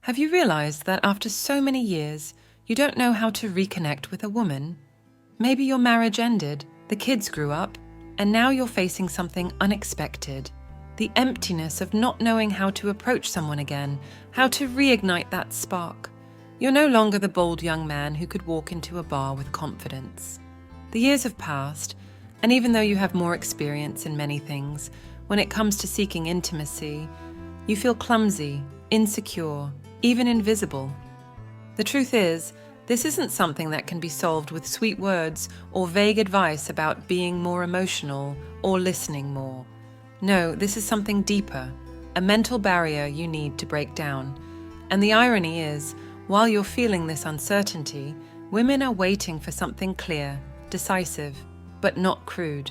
Have you realized that after so many years, you don't know how to reconnect with a woman? Maybe your marriage ended, the kids grew up, and now you're facing something unexpected. The emptiness of not knowing how to approach someone again, how to reignite that spark. You're no longer the bold young man who could walk into a bar with confidence. The years have passed, and even though you have more experience in many things, when it comes to seeking intimacy, you feel clumsy, insecure, even invisible. The truth is, this isn't something that can be solved with sweet words or vague advice about being more emotional or listening more. No, this is something deeper, a mental barrier you need to break down. And the irony is, while you're feeling this uncertainty, women are waiting for something clear, decisive, but not crude.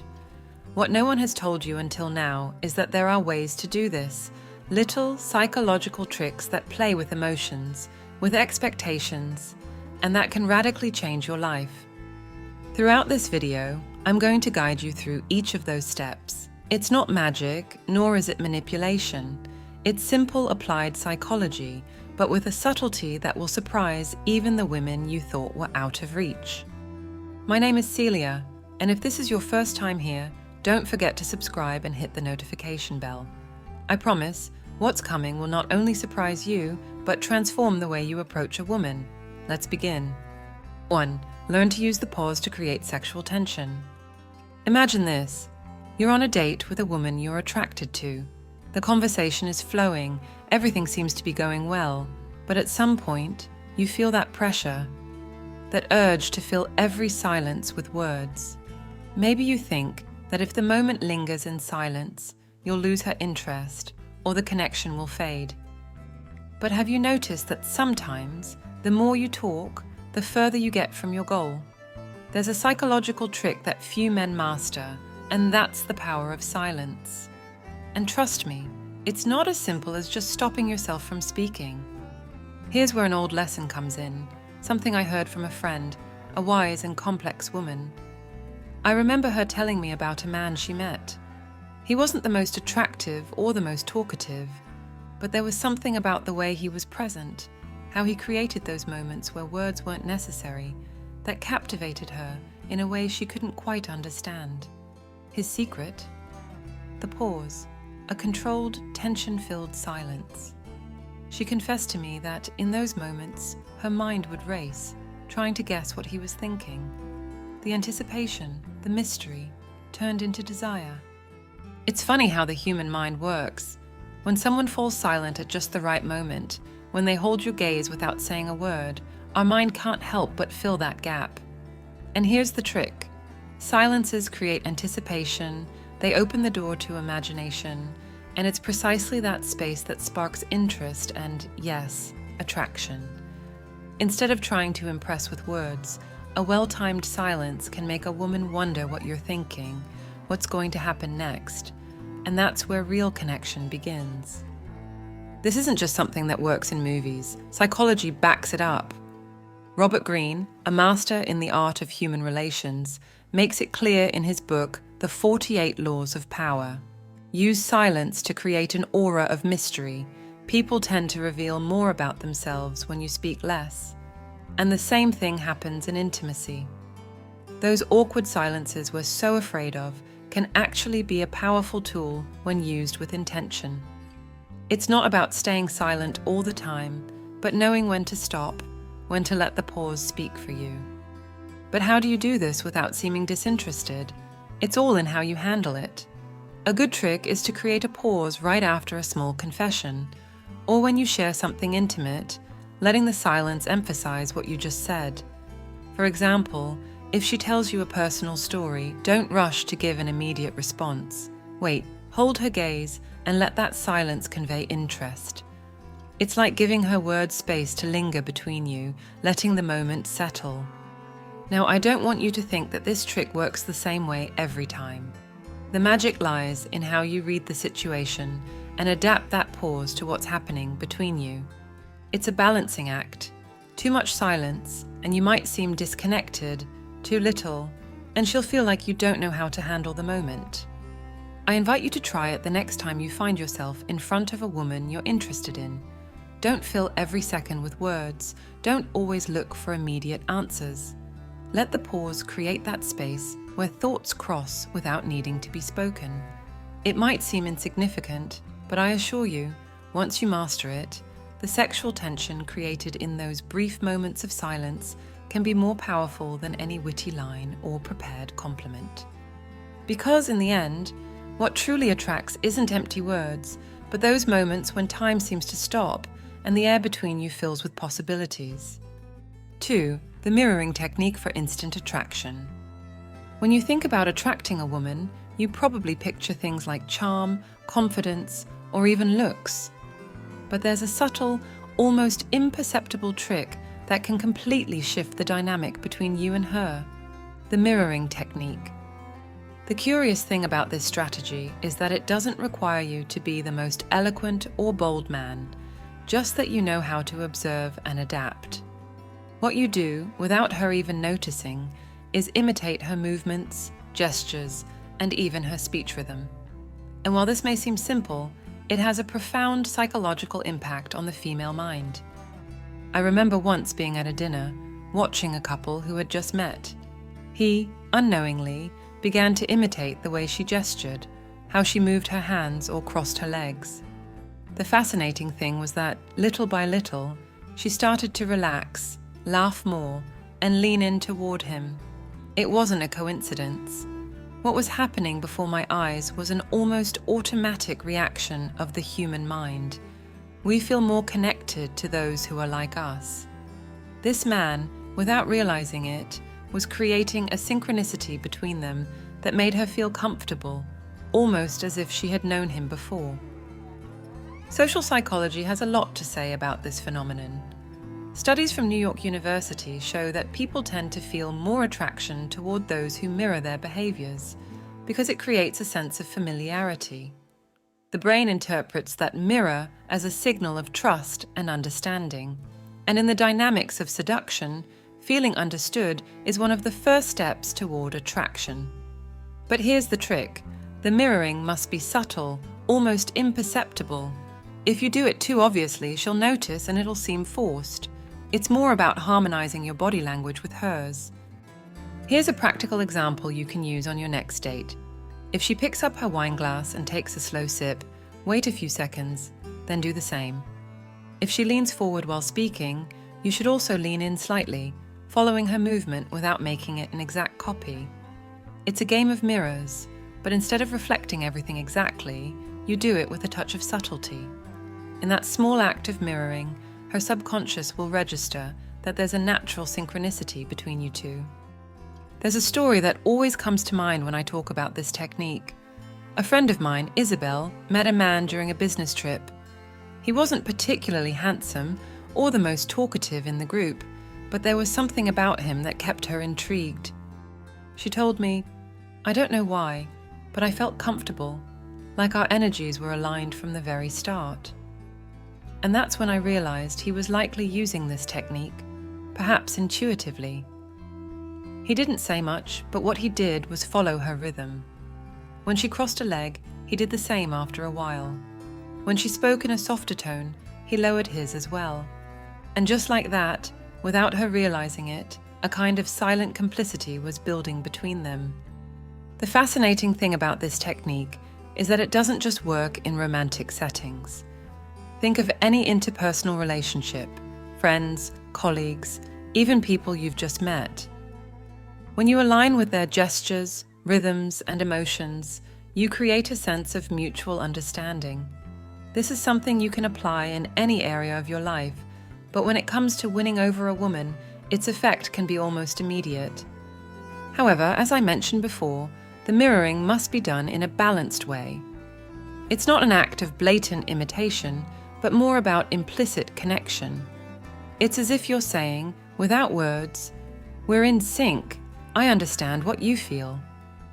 What no one has told you until now is that there are ways to do this, little psychological tricks that play with emotions, with expectations, and that can radically change your life. Throughout this video, I'm going to guide you through each of those steps. It's not magic, nor is it manipulation. It's simple applied psychology, but with a subtlety that will surprise even the women you thought were out of reach. My name is Celia, and if this is your first time here, don't forget to subscribe and hit the notification bell. I promise, what's coming will not only surprise you, but transform the way you approach a woman. Let's begin. 1. Learn to use the pause to create sexual tension. Imagine this. You're on a date with a woman you're attracted to. The conversation is flowing, everything seems to be going well, but at some point, you feel that pressure, that urge to fill every silence with words. Maybe you think that if the moment lingers in silence, you'll lose her interest, or the connection will fade. But have you noticed that sometimes, the more you talk, the further you get from your goal? There's a psychological trick that few men master, and that's the power of silence. And trust me, it's not as simple as just stopping yourself from speaking. Here's where an old lesson comes in, something I heard from a friend, a wise and complex woman. I remember her telling me about a man she met. He wasn't the most attractive or the most talkative, but there was something about the way he was present, how he created those moments where words weren't necessary, that captivated her in a way she couldn't quite understand. His secret? The pause, a controlled, tension-filled silence. She confessed to me that in those moments, her mind would race, trying to guess what he was thinking. The anticipation, the mystery, turned into desire. It's funny how the human mind works. When someone falls silent at just the right moment, when they hold your gaze without saying a word, our mind can't help but fill that gap. And here's the trick. Silences create anticipation, they open the door to imagination, and it's precisely that space that sparks interest and, yes, attraction. Instead of trying to impress with words, a well-timed silence can make a woman wonder what you're thinking, what's going to happen next, and that's where real connection begins. This isn't just something that works in movies. Psychology backs it up. Robert Greene, a master in the art of human relations, makes it clear in his book, The 48 Laws of Power. Use silence to create an aura of mystery. People tend to reveal more about themselves when you speak less. And the same thing happens in intimacy. Those awkward silences we're so afraid of can actually be a powerful tool when used with intention. It's not about staying silent all the time, but knowing when to stop, when to let the pause speak for you. But how do you do this without seeming disinterested? It's all in how you handle it. A good trick is to create a pause right after a small confession, or when you share something intimate, letting the silence emphasize what you just said. For example, if she tells you a personal story, don't rush to give an immediate response. Wait, hold her gaze, and let that silence convey interest. It's like giving her words space to linger between you, letting the moment settle. Now, I don't want you to think that this trick works the same way every time. The magic lies in how you read the situation and adapt that pause to what's happening between you. It's a balancing act. Too much silence, and you might seem disconnected, too little, and she'll feel like you don't know how to handle the moment. I invite you to try it the next time you find yourself in front of a woman you're interested in. Don't fill every second with words. Don't always look for immediate answers. Let the pause create that space where thoughts cross without needing to be spoken. It might seem insignificant, but I assure you, once you master it, the sexual tension created in those brief moments of silence can be more powerful than any witty line or prepared compliment. Because in the end, what truly attracts isn't empty words, but those moments when time seems to stop and the air between you fills with possibilities. 2. The mirroring technique for instant attraction. When you think about attracting a woman, you probably picture things like charm, confidence, or even looks. But there's a subtle, almost imperceptible trick that can completely shift the dynamic between you and her: the mirroring technique. The curious thing about this strategy is that it doesn't require you to be the most eloquent or bold man, just that you know how to observe and adapt. What you do, without her even noticing, is imitate her movements, gestures, and even her speech rhythm. And while this may seem simple, it has a profound psychological impact on the female mind. I remember once being at a dinner, watching a couple who had just met. He, unknowingly, began to imitate the way she gestured, how she moved her hands or crossed her legs. The fascinating thing was that, little by little, she started to relax, laugh more, and lean in toward him. It wasn't a coincidence. What was happening before my eyes was an almost automatic reaction of the human mind. We feel more connected to those who are like us. This man, without realizing it, was creating a synchronicity between them that made her feel comfortable, almost as if she had known him before. Social psychology has a lot to say about this phenomenon. Studies from New York University show that people tend to feel more attraction toward those who mirror their behaviors, because it creates a sense of familiarity. The brain interprets that mirror as a signal of trust and understanding, and in the dynamics of seduction, feeling understood is one of the first steps toward attraction. But here's the trick: the mirroring must be subtle, almost imperceptible. If you do it too obviously, she'll notice and it'll seem forced. It's more about harmonizing your body language with hers. Here's a practical example you can use on your next date. If she picks up her wine glass and takes a slow sip, wait a few seconds, then do the same. If she leans forward while speaking, you should also lean in slightly, following her movement without making it an exact copy. It's a game of mirrors, but instead of reflecting everything exactly, you do it with a touch of subtlety. In that small act of mirroring, her subconscious will register that there's a natural synchronicity between you two. There's a story that always comes to mind when I talk about this technique. A friend of mine, Isabel, met a man during a business trip. He wasn't particularly handsome or the most talkative in the group, but there was something about him that kept her intrigued. She told me, "I don't know why, but I felt comfortable, like our energies were aligned from the very start." And that's when I realized he was likely using this technique, perhaps intuitively. He didn't say much, but what he did was follow her rhythm. When she crossed a leg, he did the same after a while. When she spoke in a softer tone, he lowered his as well. And just like that, without her realizing it, a kind of silent complicity was building between them. The fascinating thing about this technique is that it doesn't just work in romantic settings. Think of any interpersonal relationship, friends, colleagues, even people you've just met. When you align with their gestures, rhythms, and emotions, you create a sense of mutual understanding. This is something you can apply in any area of your life, but when it comes to winning over a woman, its effect can be almost immediate. However, as I mentioned before, the mirroring must be done in a balanced way. It's not an act of blatant imitation, but more about implicit connection. It's as if you're saying, without words, "We're in sync. I understand what you feel."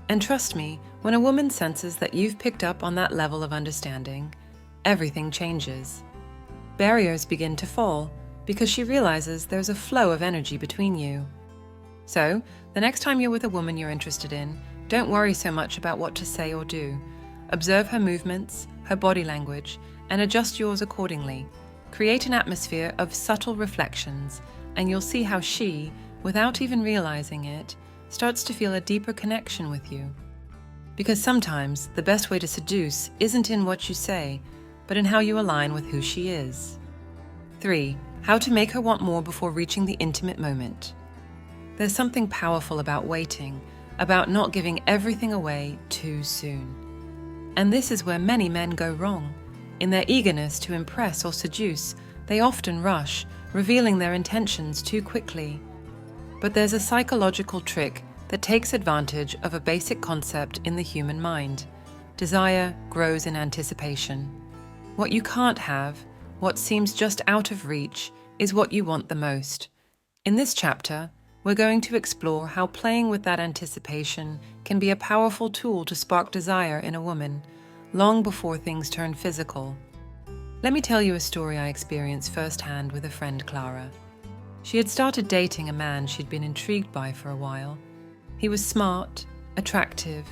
And trust me, when a woman senses that you've picked up on that level of understanding, everything changes. Barriers begin to fall because she realizes there's a flow of energy between you. So, the next time you're with a woman you're interested in, don't worry so much about what to say or do. Observe her movements, her body language, and adjust yours accordingly. Create an atmosphere of subtle reflections, and you'll see how she, without even realizing it, starts to feel a deeper connection with you. Because sometimes the best way to seduce isn't in what you say, but in how you align with who she is. 3. How to make her want more before reaching the intimate moment. There's something powerful about waiting, about not giving everything away too soon. And this is where many men go wrong. In their eagerness to impress or seduce, they often rush, revealing their intentions too quickly. But there's a psychological trick that takes advantage of a basic concept in the human mind. Desire grows in anticipation. What you can't have, what seems just out of reach, is what you want the most. In this chapter, we're going to explore how playing with that anticipation can be a powerful tool to spark desire in a woman, long before things turn physical. Let me tell you a story I experienced firsthand with a friend, Clara. She had started dating a man she'd been intrigued by for a while. He was smart, attractive,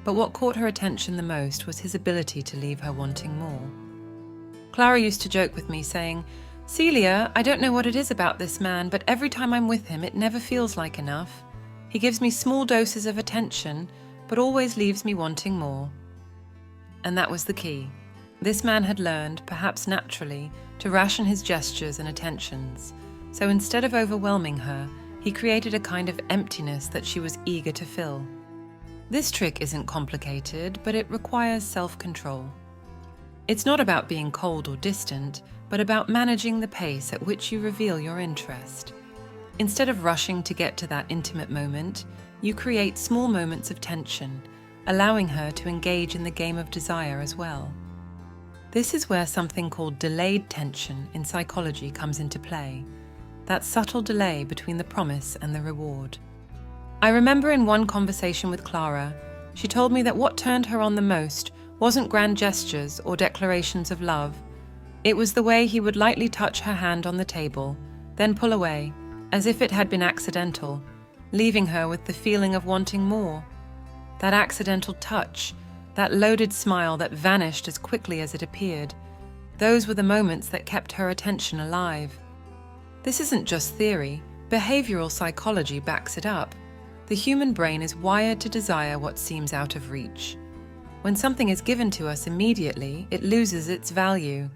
but what caught her attention the most was his ability to leave her wanting more. Clara used to joke with me, saying, "Celia, I don't know what it is about this man, but every time I'm with him, it never feels like enough. He gives me small doses of attention, but always leaves me wanting more." And that was the key. This man had learned, perhaps naturally, to ration his gestures and attentions. So instead of overwhelming her, he created a kind of emptiness that she was eager to fill. This trick isn't complicated, but it requires self-control. It's not about being cold or distant, but about managing the pace at which you reveal your interest. Instead of rushing to get to that intimate moment, you create small moments of tension, allowing her to engage in the game of desire as well. This is where something called delayed tension in psychology comes into play. That subtle delay between the promise and the reward. I remember in one conversation with Clara, she told me that what turned her on the most wasn't grand gestures or declarations of love. It was the way he would lightly touch her hand on the table, then pull away, as if it had been accidental, leaving her with the feeling of wanting more. That accidental touch, that loaded smile that vanished as quickly as it appeared, those were the moments that kept her attention alive. This isn't just theory, behavioral psychology backs it up. The human brain is wired to desire what seems out of reach. When something is given to us immediately, it loses its value.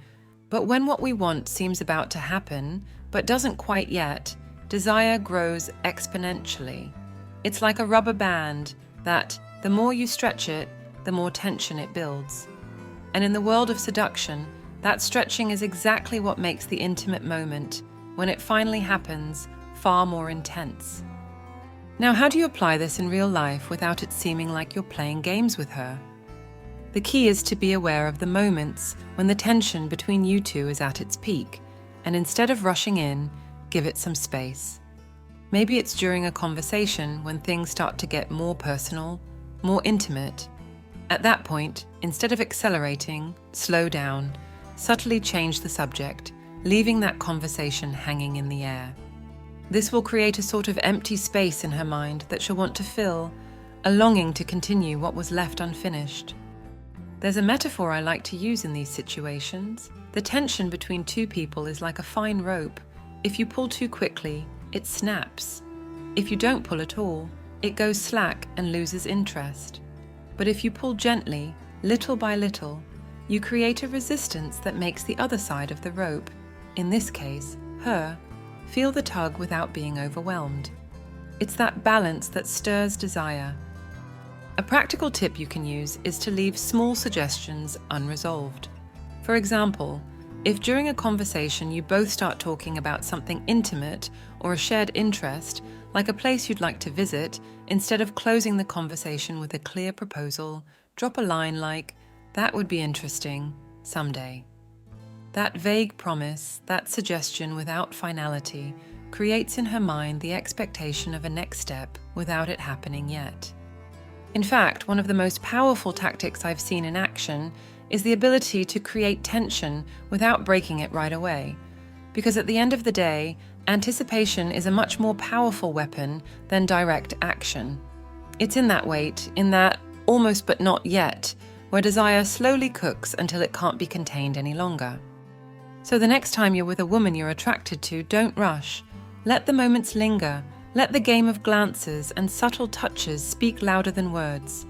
But when what we want seems about to happen, but doesn't quite yet, desire grows exponentially. It's like a rubber band that, the more you stretch it, the more tension it builds. And in the world of seduction, that stretching is exactly what makes the intimate moment, when it finally happens, far more intense. Now, how do you apply this in real life without it seeming like you're playing games with her? The key is to be aware of the moments when the tension between you two is at its peak, and instead of rushing in, give it some space. Maybe it's during a conversation when things start to get more personal, more intimate. At that point, instead of accelerating, slow down, subtly change the subject, leaving that conversation hanging in the air. This will create a sort of empty space in her mind that she'll want to fill, a longing to continue what was left unfinished. There's a metaphor I like to use in these situations. The tension between two people is like a fine rope. If you pull too quickly, it snaps. If you don't pull at all, it goes slack and loses interest. But if you pull gently, little by little, you create a resistance that makes the other side of the rope, in this case, her, feel the tug without being overwhelmed. It's that balance that stirs desire. A practical tip you can use is to leave small suggestions unresolved. For example, if during a conversation you both start talking about something intimate or a shared interest, like a place you'd like to visit, instead of closing the conversation with a clear proposal, drop a line like, "That would be interesting, someday." That vague promise, that suggestion without finality, creates in her mind the expectation of a next step without it happening yet. In fact, one of the most powerful tactics I've seen in action is the ability to create tension without breaking it right away. Because at the end of the day, anticipation is a much more powerful weapon than direct action. It's in that wait, in that almost but not yet, where desire slowly cooks until it can't be contained any longer. So the next time you're with a woman you're attracted to, don't rush. Let the moments linger. Let the game of glances and subtle touches speak louder than words.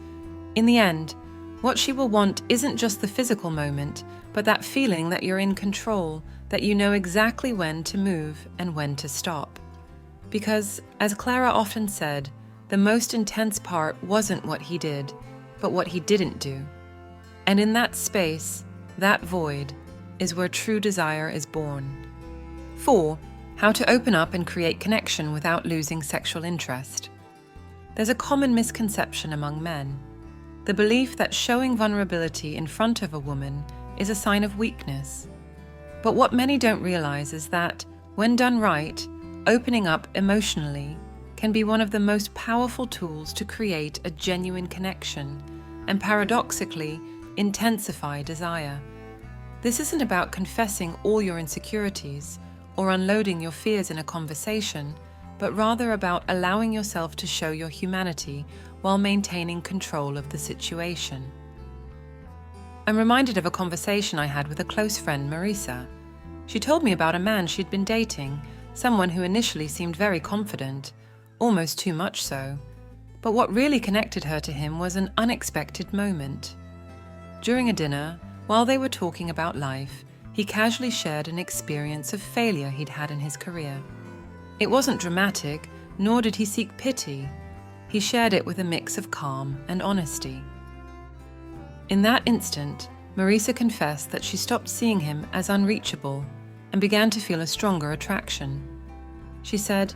In the end, what she will want isn't just the physical moment, but that feeling that you're in control, that you know exactly when to move and when to stop. Because, as Clara often said, the most intense part wasn't what he did, but what he didn't do. And in that space, that void, is where true desire is born. 4. How to open up and create connection without losing sexual interest. There's a common misconception among men. The belief that showing vulnerability in front of a woman is a sign of weakness. But what many don't realize is that, when done right, opening up emotionally can be one of the most powerful tools to create a genuine connection and, paradoxically, intensify desire. This isn't about confessing all your insecurities or unloading your fears in a conversation, but rather about allowing yourself to show your humanity while maintaining control of the situation. I'm reminded of a conversation I had with a close friend, Marisa. She told me about a man she'd been dating, someone who initially seemed very confident, almost too much so. But what really connected her to him was an unexpected moment. During a dinner, while they were talking about life, he casually shared an experience of failure he'd had in his career. It wasn't dramatic, nor did he seek pity. He shared it with a mix of calm and honesty. In that instant, Marisa confessed that she stopped seeing him as unreachable and began to feel a stronger attraction. She said,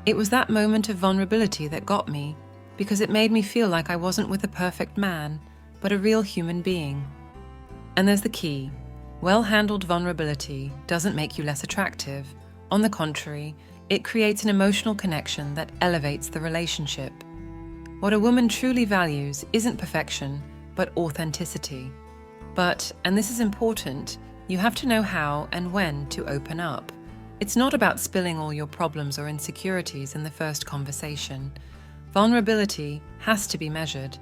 "It was that moment of vulnerability that got me, because it made me feel like I wasn't with a perfect man, but a real human being." And there's the key. Well-handled vulnerability doesn't make you less attractive. On the contrary, it creates an emotional connection that elevates the relationship. What a woman truly values isn't perfection, but authenticity. But, and this is important, you have to know how and when to open up. It's not about spilling all your problems or insecurities in the first conversation. Vulnerability has to be measured,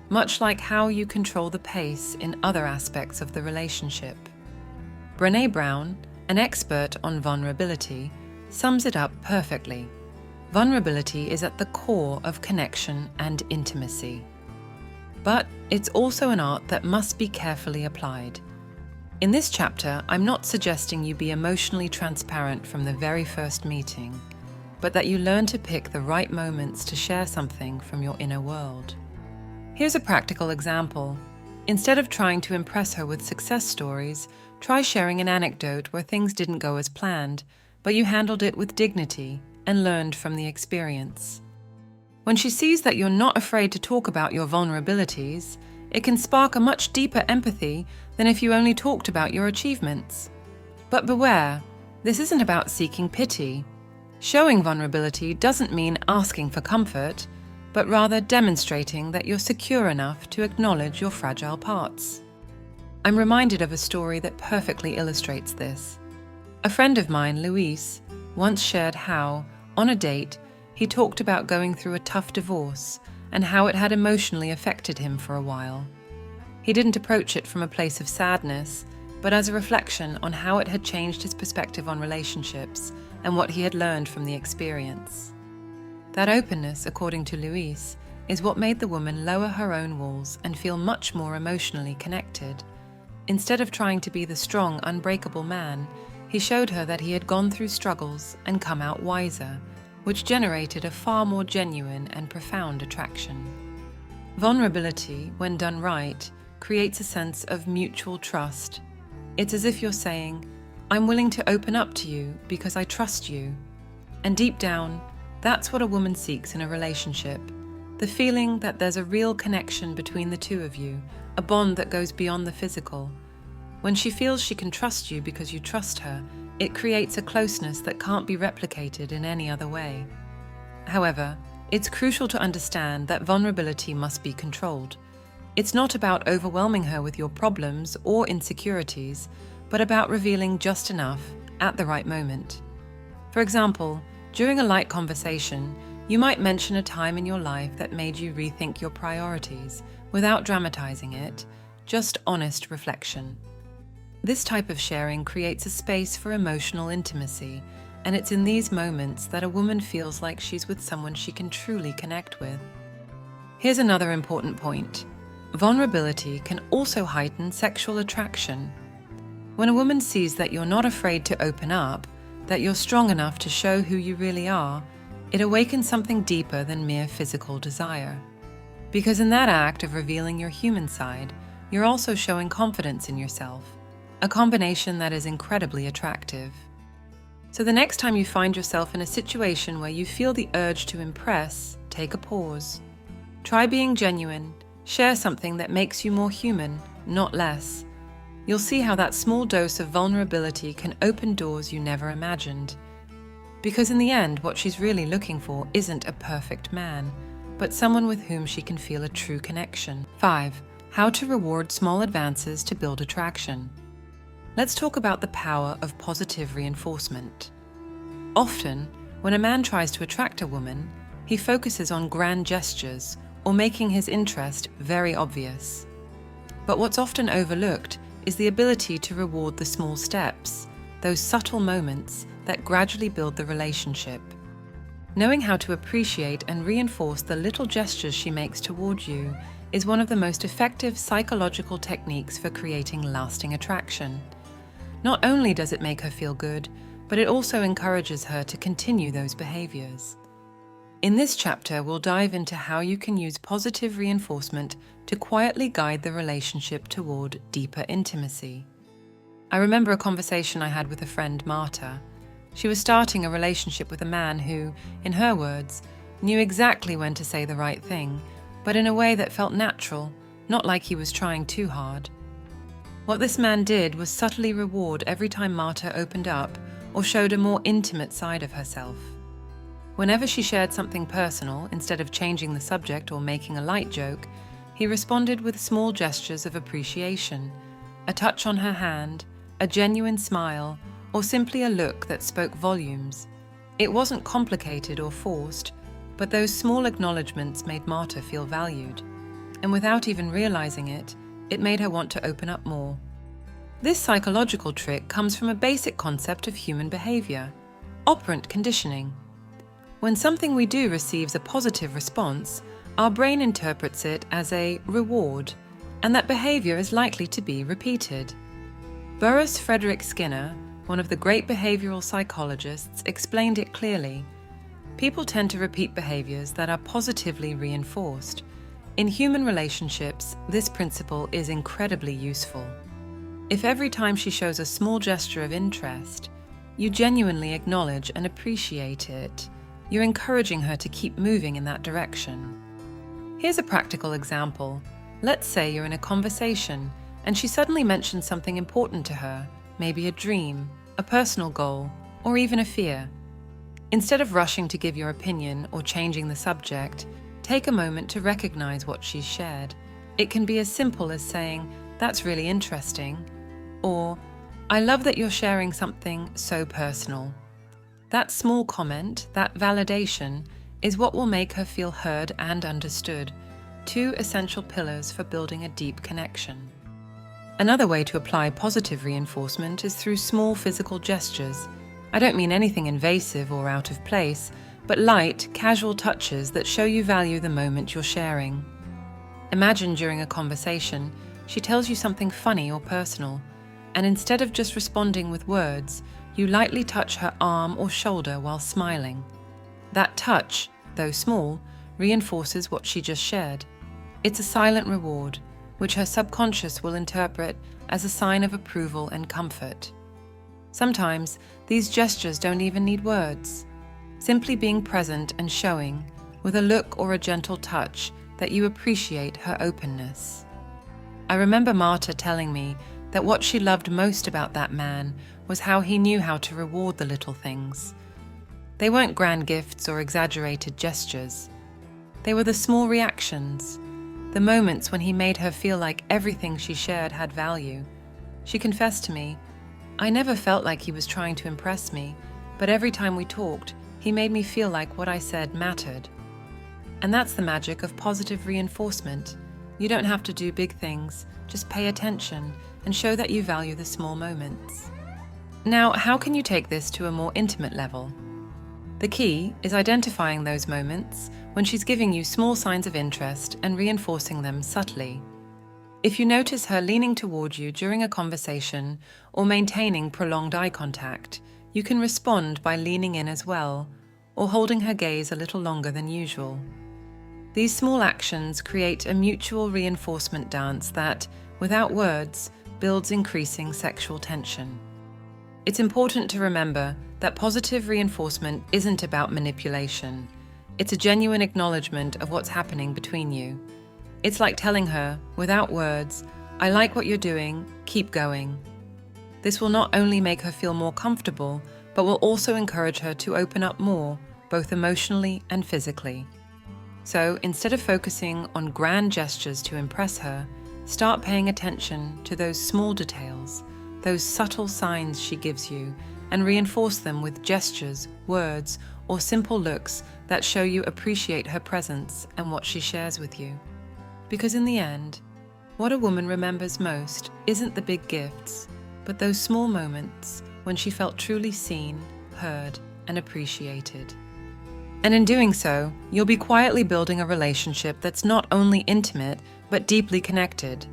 much like how you control the pace in other aspects of the relationship. Brené Brown, an expert on vulnerability, sums it up perfectly. Vulnerability is at the core of connection and intimacy. But it's also an art that must be carefully applied. In this chapter, I'm not suggesting you be emotionally transparent from the very first meeting, but that you learn to pick the right moments to share something from your inner world. Here's a practical example. Instead of trying to impress her with success stories, try sharing an anecdote where things didn't go as planned, but you handled it with dignity and learned from the experience. When she sees that you're not afraid to talk about your vulnerabilities, it can spark a much deeper empathy than if you only talked about your achievements. But beware, this isn't about seeking pity. Showing vulnerability doesn't mean asking for comfort, but rather demonstrating that you're secure enough to acknowledge your fragile parts. I'm reminded of a story that perfectly illustrates this. A friend of mine, Luis, once shared how, on a date, he talked about going through a tough divorce and how it had emotionally affected him for a while. He didn't approach it from a place of sadness, but as a reflection on how it had changed his perspective on relationships and what he had learned from the experience. That openness, according to Luis, is what made the woman lower her own walls and feel much more emotionally connected. Instead of trying to be the strong, unbreakable man, he showed her that he had gone through struggles and come out wiser, which generated a far more genuine and profound attraction. Vulnerability, when done right, creates a sense of mutual trust. It's as if you're saying, "I'm willing to open up to you because I trust you." And deep down, that's what a woman seeks in a relationship. The feeling that there's a real connection between the two of you, a bond that goes beyond the physical. When she feels she can trust you because you trust her, it creates a closeness that can't be replicated in any other way. However, it's crucial to understand that vulnerability must be controlled. It's not about overwhelming her with your problems or insecurities, but about revealing just enough at the right moment. For example, during a light conversation, you might mention a time in your life that made you rethink your priorities without dramatizing it, just honest reflection. This type of sharing creates a space for emotional intimacy, and it's in these moments that a woman feels like she's with someone she can truly connect with. Here's another important point. Vulnerability can also heighten sexual attraction. When a woman sees that you're not afraid to open up, that you're strong enough to show who you really are, it awakens something deeper than mere physical desire. Because in that act of revealing your human side, you're also showing confidence in yourself, a combination that is incredibly attractive. So the next time you find yourself in a situation where you feel the urge to impress, take a pause. Try being genuine, share something that makes you more human, not less. You'll see how that small dose of vulnerability can open doors you never imagined. Because in the end, what she's really looking for isn't a perfect man, but someone with whom she can feel a true connection. 5. How to reward small advances to build attraction. Let's talk about the power of positive reinforcement. Often, when a man tries to attract a woman, he focuses on grand gestures or making his interest very obvious. But what's often overlooked is the ability to reward the small steps, those subtle moments that gradually build the relationship. Knowing how to appreciate and reinforce the little gestures she makes toward you is one of the most effective psychological techniques for creating lasting attraction. Not only does it make her feel good, but it also encourages her to continue those behaviors. In this chapter, we'll dive into how you can use positive reinforcement to quietly guide the relationship toward deeper intimacy. I remember a conversation I had with a friend, Marta. She was starting a relationship with a man who, in her words, knew exactly when to say the right thing, but in a way that felt natural, not like he was trying too hard. What this man did was subtly reward every time Marta opened up or showed a more intimate side of herself. Whenever she shared something personal, instead of changing the subject or making a light joke, he responded with small gestures of appreciation, a touch on her hand, a genuine smile, or simply a look that spoke volumes. It wasn't complicated or forced, but those small acknowledgements made Marta feel valued. And without even realizing it, it made her want to open up more. This psychological trick comes from a basic concept of human behavior: operant conditioning. When something we do receives a positive response, our brain interprets it as a reward, and that behavior is likely to be repeated. Burrus Frederick Skinner, one of the great behavioral psychologists, explained it clearly. People tend to repeat behaviors that are positively reinforced. In human relationships, this principle is incredibly useful. If every time she shows a small gesture of interest, you genuinely acknowledge and appreciate it, you're encouraging her to keep moving in that direction. Here's a practical example. Let's say you're in a conversation and she suddenly mentions something important to her, maybe a dream, a personal goal, or even a fear. Instead of rushing to give your opinion or changing the subject, take a moment to recognize what she's shared. It can be as simple as saying, "That's really interesting," or "I love that you're sharing something so personal." That small comment, that validation, is what will make her feel heard and understood, two essential pillars for building a deep connection. Another way to apply positive reinforcement is through small physical gestures. I don't mean anything invasive or out of place, but light, casual touches that show you value the moment you're sharing. Imagine during a conversation, she tells you something funny or personal, and instead of just responding with words, you lightly touch her arm or shoulder while smiling. That touch, though small, reinforces what she just shared. It's a silent reward, which her subconscious will interpret as a sign of approval and comfort. Sometimes, these gestures don't even need words. Simply being present and showing, with a look or a gentle touch, that you appreciate her openness. I remember Marta telling me that what she loved most about that man was how he knew how to reward the little things. They weren't grand gifts or exaggerated gestures. They were the small reactions, the moments when he made her feel like everything she shared had value. She confessed to me, "I never felt like he was trying to impress me, but every time we talked, he made me feel like what I said mattered." And that's the magic of positive reinforcement. You don't have to do big things, just pay attention and show that you value the small moments. Now, how can you take this to a more intimate level? The key is identifying those moments when she's giving you small signs of interest and reinforcing them subtly. If you notice her leaning toward you during a conversation or maintaining prolonged eye contact, you can respond by leaning in as well, or holding her gaze a little longer than usual. These small actions create a mutual reinforcement dance that, without words, builds increasing sexual tension. It's important to remember that positive reinforcement isn't about manipulation. It's a genuine acknowledgement of what's happening between you. It's like telling her, without words, "I like what you're doing, keep going." This will not only make her feel more comfortable, but will also encourage her to open up more, both emotionally and physically. So instead of focusing on grand gestures to impress her, start paying attention to those small details, those subtle signs she gives you, and reinforce them with gestures, words, or simple looks that show you appreciate her presence and what she shares with you. Because in the end, what a woman remembers most isn't the big gifts, but those small moments when she felt truly seen, heard, and appreciated. And in doing so, you'll be quietly building a relationship that's not only intimate, but deeply connected.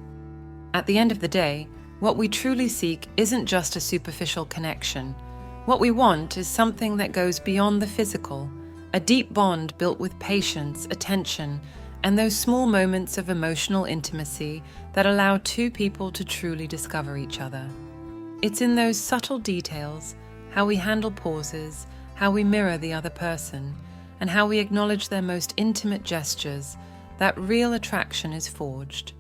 At the end of the day, what we truly seek isn't just a superficial connection. What we want is something that goes beyond the physical, a deep bond built with patience, attention, and those small moments of emotional intimacy that allow two people to truly discover each other. It's in those subtle details, how we handle pauses, how we mirror the other person, and how we acknowledge their most intimate gestures, that real attraction is forged.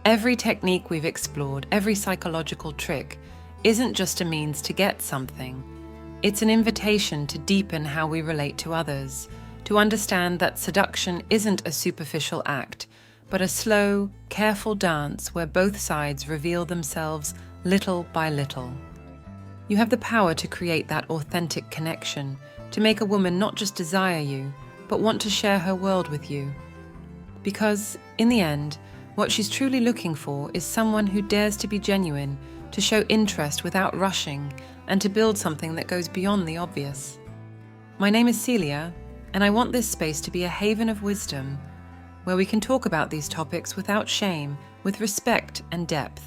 Every technique we've explored, every psychological trick, isn't just a means to get something. It's an invitation to deepen how we relate to others, to understand that seduction isn't a superficial act, but a slow, careful dance where both sides reveal themselves little by little. You have the power to create that authentic connection, to make a woman not just desire you, but want to share her world with you. Because, in the end, what she's truly looking for is someone who dares to be genuine, to show interest without rushing, and to build something that goes beyond the obvious. My name is Celia, and I want this space to be a haven of wisdom, where we can talk about these topics without shame, with respect and depth.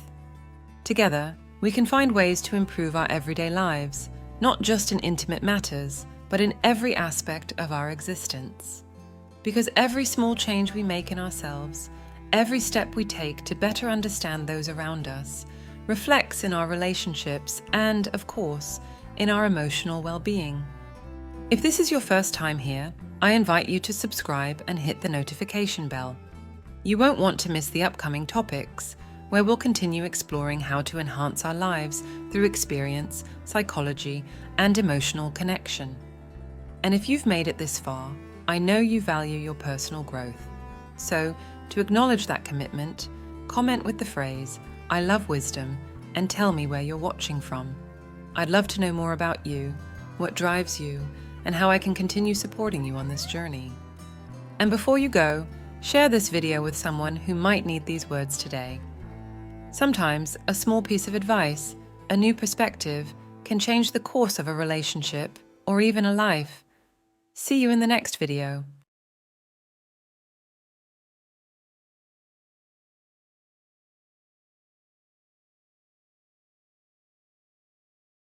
Together, we can find ways to improve our everyday lives, not just in intimate matters, but in every aspect of our existence. Because every small change we make in ourselves, every step we take to better understand those around us, reflects in our relationships and, of course, in our emotional well-being. If this is your first time here, I invite you to subscribe and hit the notification bell. You won't want to miss the upcoming topics, where we'll continue exploring how to enhance our lives through experience, psychology, and emotional connection. And if you've made it this far, I know you value your personal growth. So, to acknowledge that commitment, comment with the phrase, "I love wisdom," and tell me where you're watching from. I'd love to know more about you, what drives you, and how I can continue supporting you on this journey. And before you go, share this video with someone who might need these words today. Sometimes a small piece of advice, a new perspective, can change the course of a relationship or even a life. See you in the next video.